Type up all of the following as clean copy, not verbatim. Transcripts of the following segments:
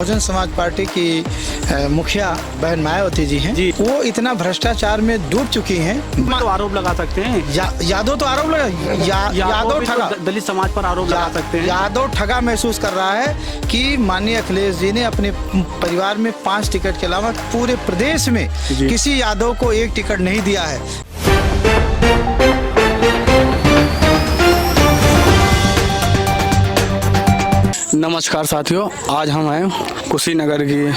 Bahujan Samaj party की मुखिया बहन मायावती जी हैं जी। वो इतना भ्रष्टाचार में डूब चुकी हैं। तो आरोप लगा सकते हैं यादव तो आरोप लगा यादव ठगा दलित समाज पर आरोप लगा सकते हैं। यादव ठगा महसूस कर रहा है कि माननीय अखिलेश जी ने अपने परिवार में 5 टिकट के अलावा पूरे प्रदेश में किसी यादव को 1 टिकट नहीं दिया है। नमस्कार साथियों, आज हम हैं कुशीनगर की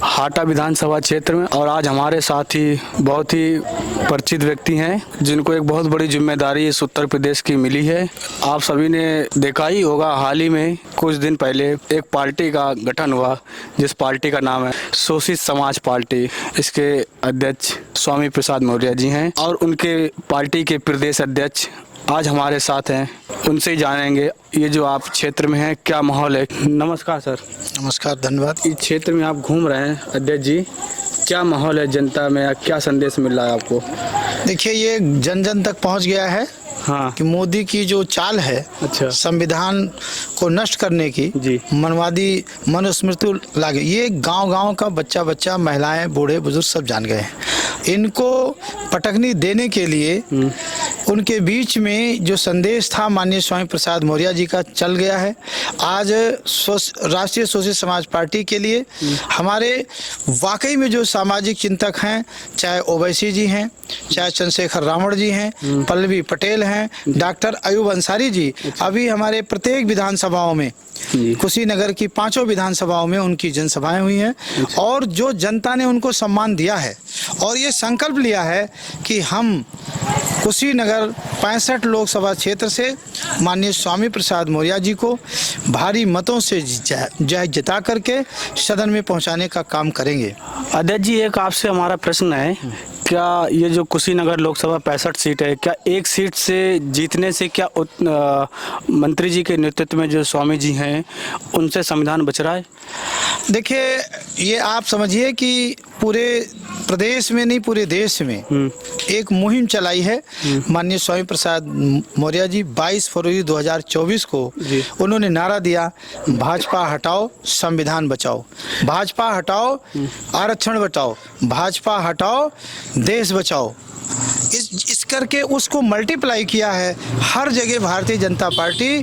हाटा विधानसभा क्षेत्र में और आज हमारे साथ ही बहुत ही परिचित व्यक्ति हैं जिनको एक बहुत बड़ी जिम्मेदारी इस उत्तर प्रदेश की मिली है। आप सभी ने देखा ही होगा, हाल ही में कुछ दिन पहले एक पार्टी का गठन हुआ जिस पार्टी का नाम है शोषित समाज पार्टी। इसके अध्यक्ष स्वामी प्रसाद मौर्य जी हैं और उनके पार्टी के प्रदेश अध्यक्ष आज हमारे साथ हैं। उनसे ही जानेंगे ये जो आप क्षेत्र में हैं क्या माहौल है। नमस्कार सर। नमस्कार, धन्यवाद। इस क्षेत्र में आप घूम रहे हैं अध्यक्ष जी, क्या माहौल है जनता में, क्या संदेश मिल रहा है आपको? देखिए, ये जन जन तक पहुंच गया है हाँ कि मोदी की जो चाल है अच्छा संविधान को नष्ट करने की जी, मनवादी मनुस्मृति लागे, ये गांव-गांव का बच्चा महिलाएं बूढ़े बुजुर्ग सब जान गए हैं। इनको पटकनी देने के लिए उनके बीच में जो संदेश था माननीय स्वामी प्रसाद मौर्य जी का चल गया है। आज राष्ट्रीय शोषित समाज पार्टी के लिए हमारे वाकई में जो सामाजिक चिंतक हैं, चाहे ओवैसी जी हैं, चाहे चंद्रशेखर रावण जी हैं, पल्लवी पटेल हैं, डॉक्टर अयूब अंसारी जी, अभी हमारे प्रत्येक विधानसभाओं में कुशीनगर की 5 विधानसभाओं में उनकी जनसभाएं हुई हैं और जो जनता ने उनको सम्मान दिया है और ये संकल्प लिया है कि हम कुशीनगर 65 लोकसभा क्षेत्र से माननीय स्वामी प्रसाद मौर्य जी को भारी मतों से जय जिता करके सदन में पहुंचाने का काम करेंगे। अध्यक्ष जी, एक आपसे हमारा प्रश्न है, क्या ये जो कुशीनगर लोकसभा 65 सीट है, क्या एक सीट से जीतने से क्या मंत्री जी के नेतृत्व में जो स्वामी जी हैं उनसे संविधान बच रहा है? देखिए, ये आप समझिए कि पूरे प्रदेश में नहीं पूरे देश में एक मुहिम चलाई है माननीय स्वामी प्रसाद मौर्य जी। 22 फरवरी 2024 को उन्होंने नारा दिया, भाजपा हटाओ संविधान बचाओ, भाजपा हटाओ आरक्षण बचाओ, भाजपा हटाओ देश बचाओ। इस करके उसको मल्टीप्लाई किया है। हर जगह भारतीय जनता पार्टी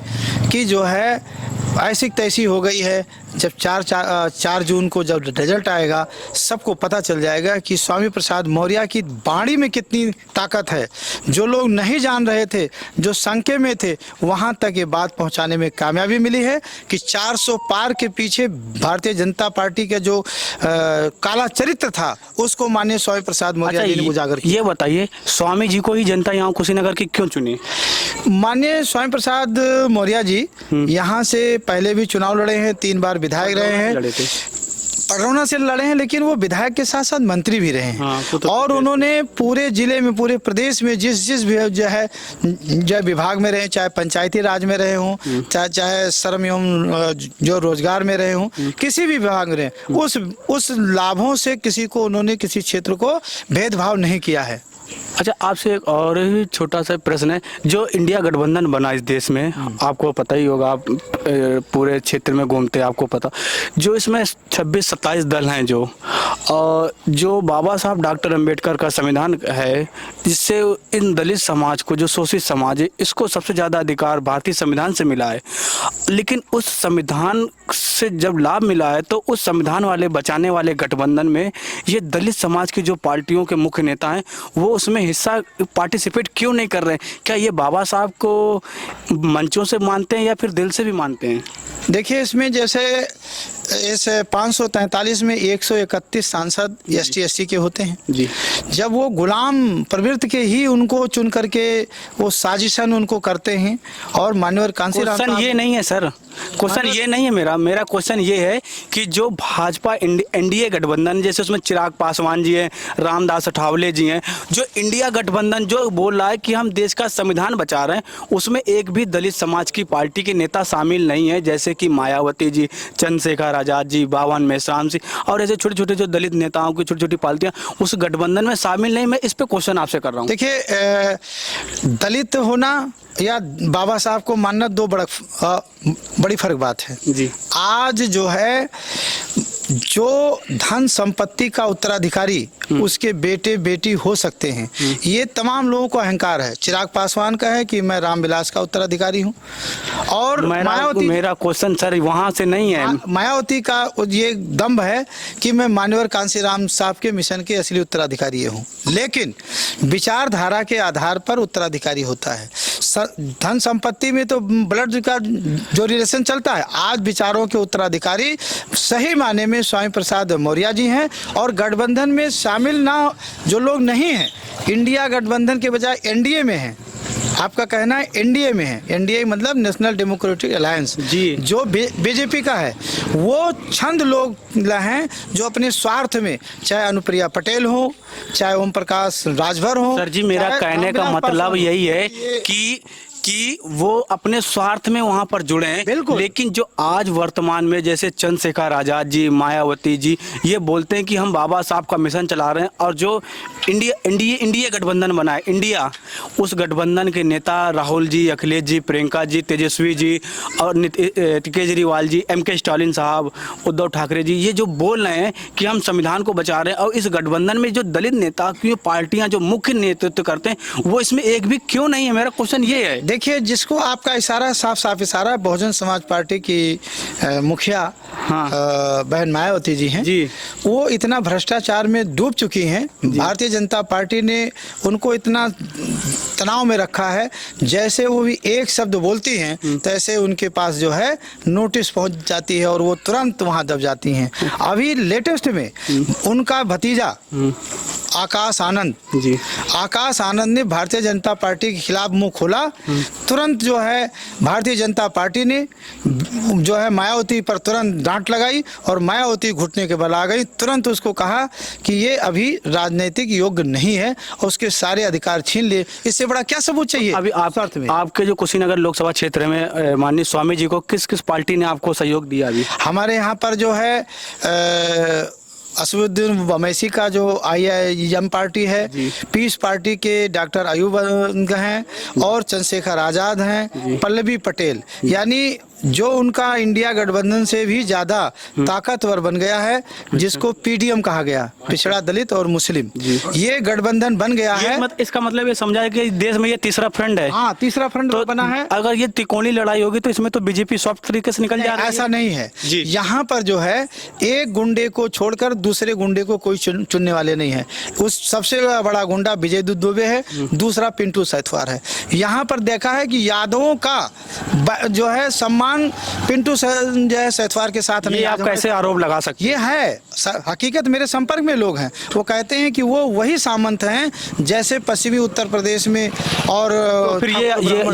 की जो है ऐसी तैसी हो गई है। जब 4 जून को जब रिजल्ट आएगा सबको पता चल जाएगा कि स्वामी प्रसाद मौर्य की वाणी में कितनी ताकत है। जो लोग नहीं जान रहे थे, जो शंके में थे, वहां तक ये बात पहुंचाने में कामयाबी मिली है कि 400 पार के पीछे भारतीय जनता पार्टी का जो काला चरित्र था उसको माननीय स्वामी प्रसाद मौर्य जी ने उजागर किया। ये बताइए, स्वामी जी को ही जनता यहाँ कुशीनगर की क्यों चुनी? माननीय स्वामी प्रसाद मौर्य जी यहाँ से पहले भी चुनाव लड़े हैं, 3 बार विधायक रहे हैं, पडरौना से लड़े हैं, लेकिन वो विधायक के साथ साथ मंत्री भी रहे हैं। और उन्होंने पूरे जिले में पूरे प्रदेश में जिस भी जो है विभाग में रहे, चाहे पंचायती राज में रहे हों, चाहे श्रम एवं जो रोजगार में रहे हों, किसी भी विभाग में रहे, उस लाभों से किसी को उन्होंने किसी क्षेत्र को भेदभाव नहीं किया है। अच्छा, आपसे एक और ही छोटा सा प्रश्न है, जो इंडिया गठबंधन बना इस देश में, आपको पता ही होगा, आप पूरे क्षेत्र में घूमते हैं, आपको पता, जो इसमें 26-27 दल हैं, जो बाबा साहब डॉक्टर अंबेडकर का संविधान है, जिससे इन दलित समाज को, जो शोषित समाज है, इसको सबसे ज़्यादा अधिकार भारतीय संविधान से मिला है। लेकिन उस संविधान से जब लाभ मिला है तो उस संविधान वाले बचाने वाले गठबंधन में ये दलित समाज की जो पार्टियों के मुख्य नेता हैं वो उसमें हिस्सा पार्टिसिपेट क्यों नहीं कर रहे हैं? क्या ये बाबा साहब को मंचों से मानते हैं या फिर दिल से भी मानते हैं? देखिए, इसमें जैसे इस 543 में 131 सांसद ST/SC के होते हैं जी। जब वो गुलाम प्रवृत्ति के ही उनको चुन करके वो साजिशन उनको करते हैं। और माननीय कांसीराम, क्वेश्चन ये नहीं है सर, क्वेश्चन ये नहीं है मेरा क्वेश्चन ये है कि जो भाजपा NDA गठबंधन, जैसे उसमें चिराग पासवान जी हैं, रामदास अठावले जी हैं, जो इंडिया गठबंधन जो बोल रहा है कि हम देश का संविधान बचा रहे हैं, उसमें एक भी दलित समाज की पार्टी के नेता शामिल नहीं है, जैसे कि मायावती जी, चंद्रशेखर चंद्रशेखर आजाद जी, बावन मेश्राम जी और ऐसे छोटे छोटे जो दलित नेताओं की छोटी छोटी पार्टियां उस गठबंधन में शामिल नहीं। मैं इस पे क्वेश्चन आपसे कर रहा हूँ। देखिए, दलित होना या बाबा साहब को मानना दो बड़ी फर्क बात है जी। आज जो है जो धन संपत्ति का उत्तराधिकारी उसके बेटे बेटी हो सकते हैं, ये तमाम लोगों को अहंकार है। चिराग पासवान का है कि मैं रामविलास का उत्तराधिकारी हूँ, और मायावती, मेरा क्वेश्चन सर वहां से नहीं है। मायावती का ये दम्भ है कि मैं मान्यवर कांशीराम साहब के मिशन के असली उत्तराधिकारी हूँ। लेकिन विचारधारा के आधार पर उत्तराधिकारी होता है। धन संपत्ति में तो ब्लड का जो रिलेशन चलता है, आज विचारों के उत्तराधिकारी सही माने में स्वामी प्रसाद मौर्य जी हैं। और गठबंधन में शामिल ना जो लोग नहीं हैं, इंडिया गठबंधन के बजाय एनडीए में हैं। आपका कहना है एनडीए में है, एनडीए मतलब नेशनल डेमोक्रेटिक अलायंस जी, जो बीजेपी का है, वो चंद लोग हैं जो अपने स्वार्थ में, चाहे अनुप्रिया पटेल हो, चाहे ओम प्रकाश राजभर हो। सर जी, मेरा कहने का मतलब यही है कि वो अपने स्वार्थ में वहां पर जुड़े हैं। बिल्कुल। लेकिन जो आज वर्तमान में जैसे चंद्रशेखर आजाद जी, मायावती जी ये बोलते हैं कि हम बाबा साहब का मिशन चला रहे हैं, और जो इंडिया गठबंधन बना है, इंडिया उस गठबंधन के नेता राहुल जी, अखिलेश जी, प्रियंका जी, तेजस्वी जी और केजरीवाल जी, एमके स्टालिन साहब, उद्धव ठाकरे जी, ये जो बोल रहे हैं कि हम संविधान को बचा रहे हैं, और इस गठबंधन में जो दलित नेता की पार्टियां जो मुख्य नेतृत्व करते हैं वो इसमें एक भी क्यों नहीं है? मेरा क्वेश्चन ये है। देखिए, जिसको आपका इशारा साफ साफ इशारा बहुजन समाज पार्टी की मुखिया हाँ। बहन मायावती जी हैं जी, वो इतना भ्रष्टाचार में डूब चुकी हैं। भारतीय जनता पार्टी ने उनको इतना तनाव में रखा है, जैसे वो भी एक शब्द बोलती हैं तैसे उनके पास जो है नोटिस पहुंच जाती है और वो तुरंत वहां दब जाती हैं। अभी लेटेस्ट में उनका भतीजा आकाश आनंद जी, आकाश आनंद ने भारतीय जनता पार्टी के खिलाफ मुंह खोला। तुरंत जो है भारतीय जनता पार्टी ने जो है मायावती पर तुरंत डांट लगाई और मायावती घुटने के बल आ गई। तुरंत उसको कहा कि ये अभी राजनीतिक योग्य नहीं है और उसके सारे अधिकार छीन लिए। इससे बड़ा क्या सबूत चाहिए? अभी आपके जो कुशीनगर लोकसभा क्षेत्र में माननीय स्वामी जी को किस किस पार्टी ने आपको सहयोग दिया? अभी हमारे यहाँ पर जो है असदुद्दीन ओवैसी का जो IIM पार्टी है, पीस पार्टी के डॉक्टर अयूब हैं और चंद्रशेखर आजाद हैं, पल्लवी पटेल, यानी जो उनका इंडिया गठबंधन से भी ज्यादा ताकतवर बन गया है, जिसको PDM कहा गया, पिछड़ा दलित और मुस्लिम, ये गठबंधन बन गया है। इसका मतलब ये समझा कि देश में ये तीसरा फ्रंट है। हाँ, तीसरा फ्रंट तो बना है। अगर ये त्रिकोणीय लड़ाई होगी तो इसमें तो बीजेपी सॉफ्ट तरीके से निकल जा रही है। ऐसा नहीं है। यहाँ पर जो है एक गुंडे को छोड़कर दूसरे गुंडे को कोई चुनने वाले नहीं है। उस सबसे बड़ा गुंडा विजय दुबे है, दूसरा पिंटू सैथवार है। यहाँ पर देखा है कि यादवों का जो है सम्मान पिंटू जो है सैथवार के साथ नहीं। आप कैसे आरोप लगा सकते? ये है हकीकत, मेरे संपर्क में लोग हैं, वो कहते हैं कि वो वही सामंत हैं जैसे पश्चिमी उत्तर प्रदेश में। और तो फिर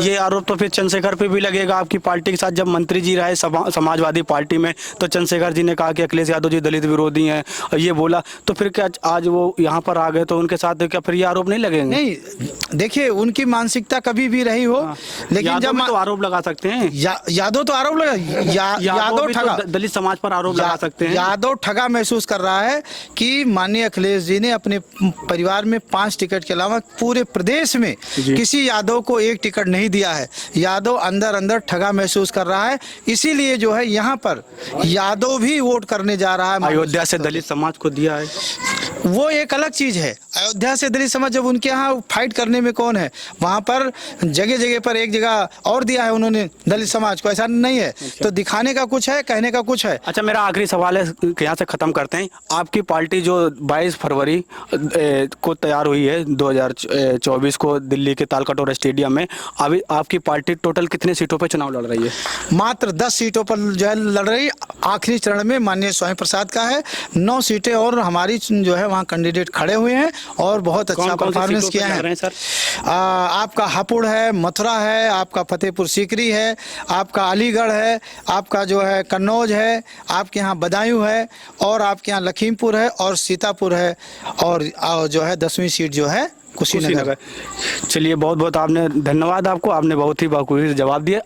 ये आरोप तो फिर चंद्रशेखर पे भी लगेगा आपकी पार्टी के साथ। जब मंत्री जी रहे समाजवादी पार्टी में तो चंद्रशेखर जी ने कहा कि अखिलेश यादव जी दलित विरोधी हैं, और ये बोला, तो फिर क्या आज वो यहाँ पर आ गए तो उनके साथ क्या फिर ये आरोप नहीं लगेंगे? नहीं, देखिए उनकी मानसिकता कभी भी रही हो, लेकिन जब तो आरोप लगा सकते हैं। यादव तो आरोप लगा, यादव ठगा, दलित समाज पर आरोप लगा सकते हैं। यादव ठगा महसूस कर रहा है कि माननीय अखिलेश जी ने अपने परिवार में 5 टिकट के अलावा पूरे प्रदेश में किसी यादव को 1 टिकट नहीं दिया है। यादव अंदर अंदर ठगा महसूस कर रहा है, इसीलिए जो है यहाँ पर यादव भी वोट करने जा रहा है। अयोध्या से दलित समाज को दिया है, वो एक अलग चीज है। अयोध्या से दलित समाज, जब उनके यहाँ फाइट करने में कौन है, वहाँ पर जगह जगह पर एक जगह और दिया है उन्होंने दलित समाज को, ऐसा नहीं है। तो दिखाने का कुछ है, कहने का कुछ है। अच्छा, मेरा आखिरी सवाल है, यहाँ से खत्म करते हैं। आपकी पार्टी जो 22 फरवरी को तैयार हुई है 2024 को दिल्ली के तालकटोरा स्टेडियम में, अभी आपकी पार्टी टोटल कितने सीटों पर चुनाव लड़ रही है? मात्र 10 सीटों पर जो है लड़ रही। आखिरी चरण में माननीय स्वामी प्रसाद का है 9 सीटें, और हमारी जो है वहाँ कैंडिडेट खड़े हुए हैं और बहुत अच्छा परफॉर्मेंस किया है। आपका हापुड़ है, मथुरा है, आपका फतेहपुर सीकरी है, आपका अलीगढ़ है, आपका जो है कन्नौज है, आपके यहाँ बदायूं है, और आपके यहाँ लखीमपुर है और सीतापुर है, और जो है 10वीं सीट जो है कुशीनगर। चलिए, बहुत बहुत आपने धन्यवाद आपको, आपने बहुत ही बाखूबी जवाब दिया।